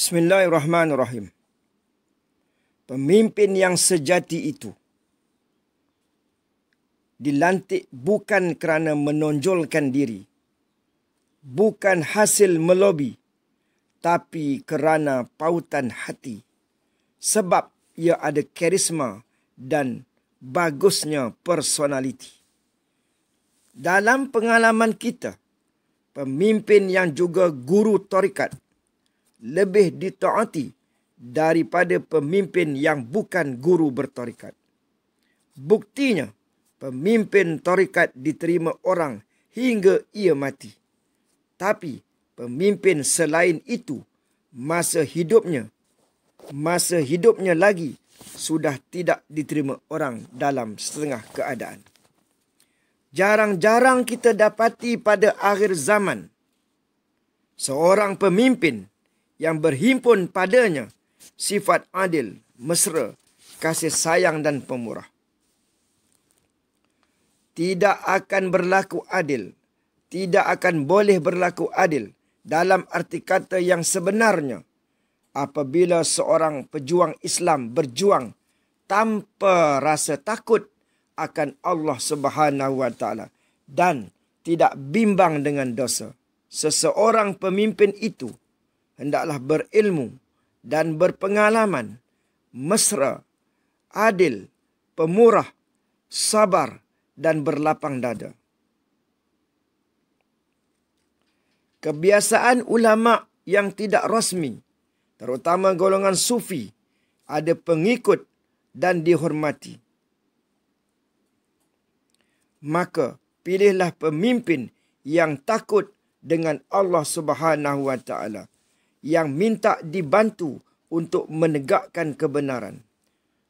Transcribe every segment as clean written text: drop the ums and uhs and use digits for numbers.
Bismillahirrahmanirrahim. Pemimpin yang sejati itu dilantik bukan kerana menonjolkan diri, bukan hasil melobi, tapi kerana pautan hati. Sebab ia ada karisma dan bagusnya personaliti. Dalam pengalaman kita, pemimpin yang juga guru tarikat lebih ditaati daripada pemimpin yang bukan guru bertarikat. Buktinya, pemimpin tarikat diterima orang hingga ia mati. Tapi pemimpin selain itu, masa hidupnya lagi sudah tidak diterima orang dalam setengah keadaan. Jarang-jarang kita dapati pada akhir zaman seorang pemimpin yang berhimpun padanya sifat adil, mesra, kasih sayang dan pemurah. Tidak akan berlaku adil, tidak akan boleh berlaku adil dalam arti kata yang sebenarnya apabila seorang pejuang Islam berjuang tanpa rasa takut akan Allah Subhanahu wa taala dan tidak bimbang dengan dosa. Seseorang pemimpin itu hendaklah berilmu dan berpengalaman, mesra, adil, pemurah, sabar dan berlapang dada. Kebiasaan ulama yang tidak rasmi, terutama golongan sufi, ada pengikut dan dihormati. Maka pilihlah pemimpin yang takut dengan Allah Subhanahu wa taala, yang minta dibantu untuk menegakkan kebenaran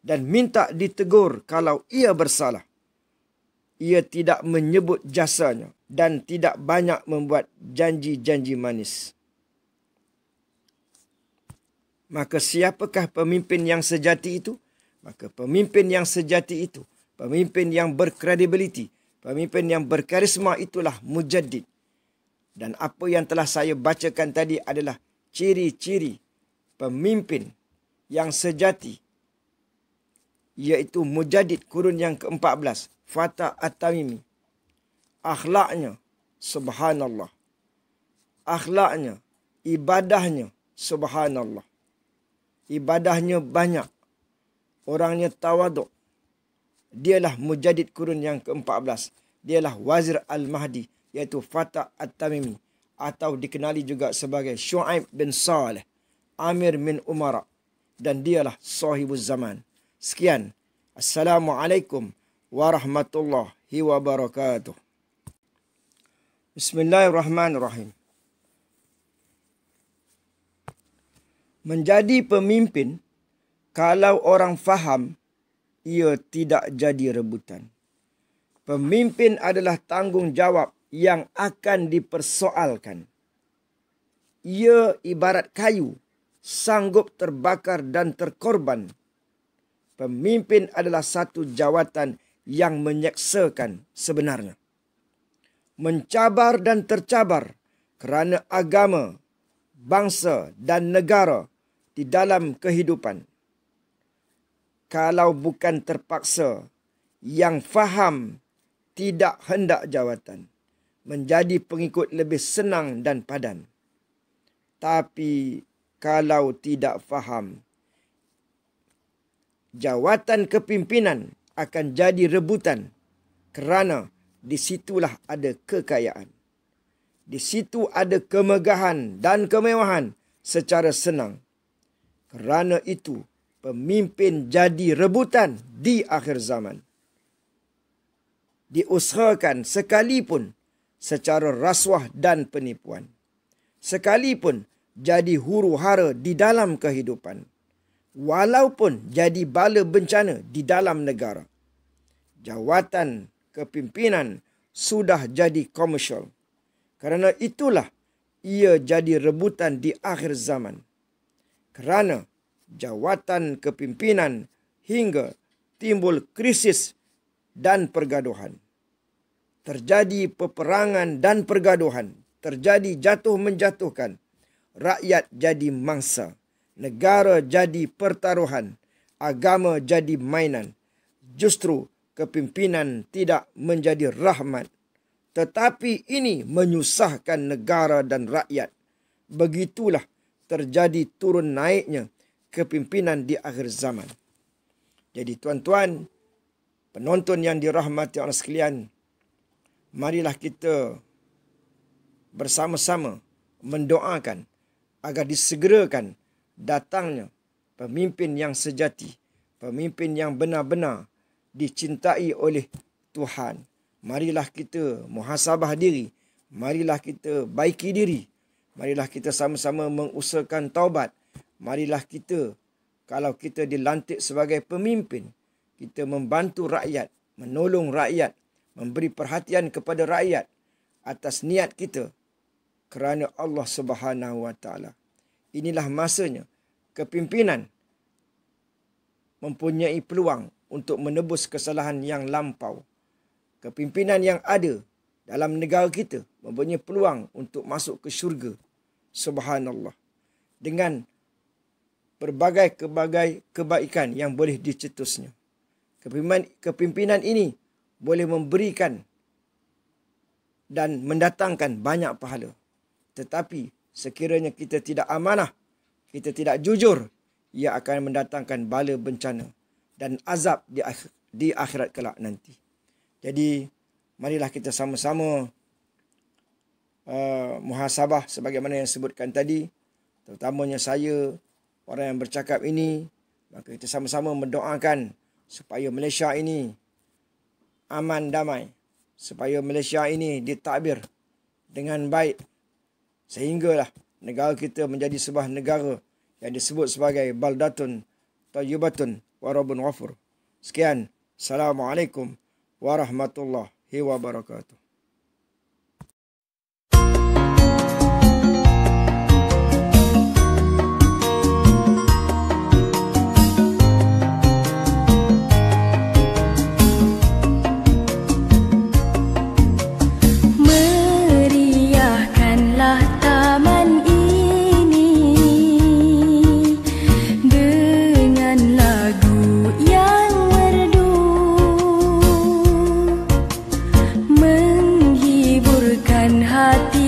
dan minta ditegur kalau ia bersalah. Ia tidak menyebut jasanya dan tidak banyak membuat janji-janji manis. Maka siapakah pemimpin yang sejati itu? Maka pemimpin yang sejati itu, pemimpin yang berkredibiliti, pemimpin yang berkarisma itulah mujaddid. Dan apa yang telah saya bacakan tadi adalah ciri-ciri pemimpin yang sejati, iaitu mujaddid kurun yang ke-14, Fatah At-Tamimi. Akhlaknya, subhanallah. Akhlaknya, ibadahnya, subhanallah. Ibadahnya banyak. Orangnya tawaduk. Dialah mujaddid kurun yang ke-14. Dialah Wazir Al-Mahdi, iaitu Fatah At-Tamimi, atau dikenali juga sebagai Syu'aib bin Saleh, Amir min Umara, dan dialah sahibuz zaman. Sekian. Assalamualaikum warahmatullahi wabarakatuh. Bismillahirrahmanirrahim. Menjadi pemimpin, kalau orang faham, ia tidak jadi rebutan. Pemimpin adalah tanggungjawab yang akan dipersoalkan. Ia ibarat kayu, sanggup terbakar dan terkorban. Pemimpin adalah satu jawatan yang menyeksakan sebenarnya. Mencabar dan tercabar kerana agama, bangsa dan negara di dalam kehidupan. Kalau bukan terpaksa, yang faham tidak hendak jawatan. Menjadi pengikut lebih senang dan padan. Tapi kalau tidak faham, jawatan kepimpinan akan jadi rebutan kerana di situlah ada kekayaan. Di situ ada kemegahan dan kemewahan secara senang. Kerana itu, pemimpin jadi rebutan di akhir zaman. Diusahakan sekalipun secara rasuah dan penipuan. Sekalipun jadi huru-hara di dalam kehidupan. Walaupun jadi bala bencana di dalam negara. Jawatan kepimpinan sudah jadi komersial. Kerana itulah ia jadi rebutan di akhir zaman. Kerana jawatan kepimpinan hingga timbul krisis dan pergaduhan. Terjadi peperangan dan pergaduhan. Terjadi jatuh menjatuhkan. Rakyat jadi mangsa. negara jadi pertaruhan, agama jadi mainan. Justru kepimpinan tidak menjadi rahmat, tetapi ini menyusahkan negara dan rakyat. Begitulah terjadi turun naiknya kepimpinan di akhir zaman. Jadi tuan-tuan, penonton yang dirahmati Allah sekalian, marilah kita bersama-sama mendoakan agar disegerakan datangnya pemimpin yang sejati, pemimpin yang benar-benar dicintai oleh Tuhan. Marilah kita muhasabah diri, marilah kita baiki diri, marilah kita sama-sama mengusahakan taubat. Marilah kita, kalau kita dilantik sebagai pemimpin, kita membantu rakyat, menolong rakyat, memberi perhatian kepada rakyat atas niat kita kerana Allah Subhanahu Wa Taala. Inilah masanya kepimpinan mempunyai peluang untuk menebus kesalahan yang lampau. Kepimpinan yang ada dalam negara kita mempunyai peluang untuk masuk ke syurga. Subhanallah. Dengan berbagai kebaikan yang boleh dicetusnya. Kepimpinan ini boleh memberikan dan mendatangkan banyak pahala. Tetapi sekiranya kita tidak amanah, kita tidak jujur, ia akan mendatangkan bala bencana dan azab di akhirat kelak nanti. Jadi, marilah kita sama-sama muhasabah sebagaimana yang disebutkan tadi. Terutamanya saya, orang yang bercakap ini, maka kita sama-sama mendoakan supaya Malaysia ini aman damai, supaya Malaysia ini ditadbir dengan baik, sehinggalah negara kita menjadi sebuah negara yang disebut sebagai baldatun tayyibatun wa rabbun ghafur. Sekian, Assalamualaikum warahmatullahi wabarakatuh. hati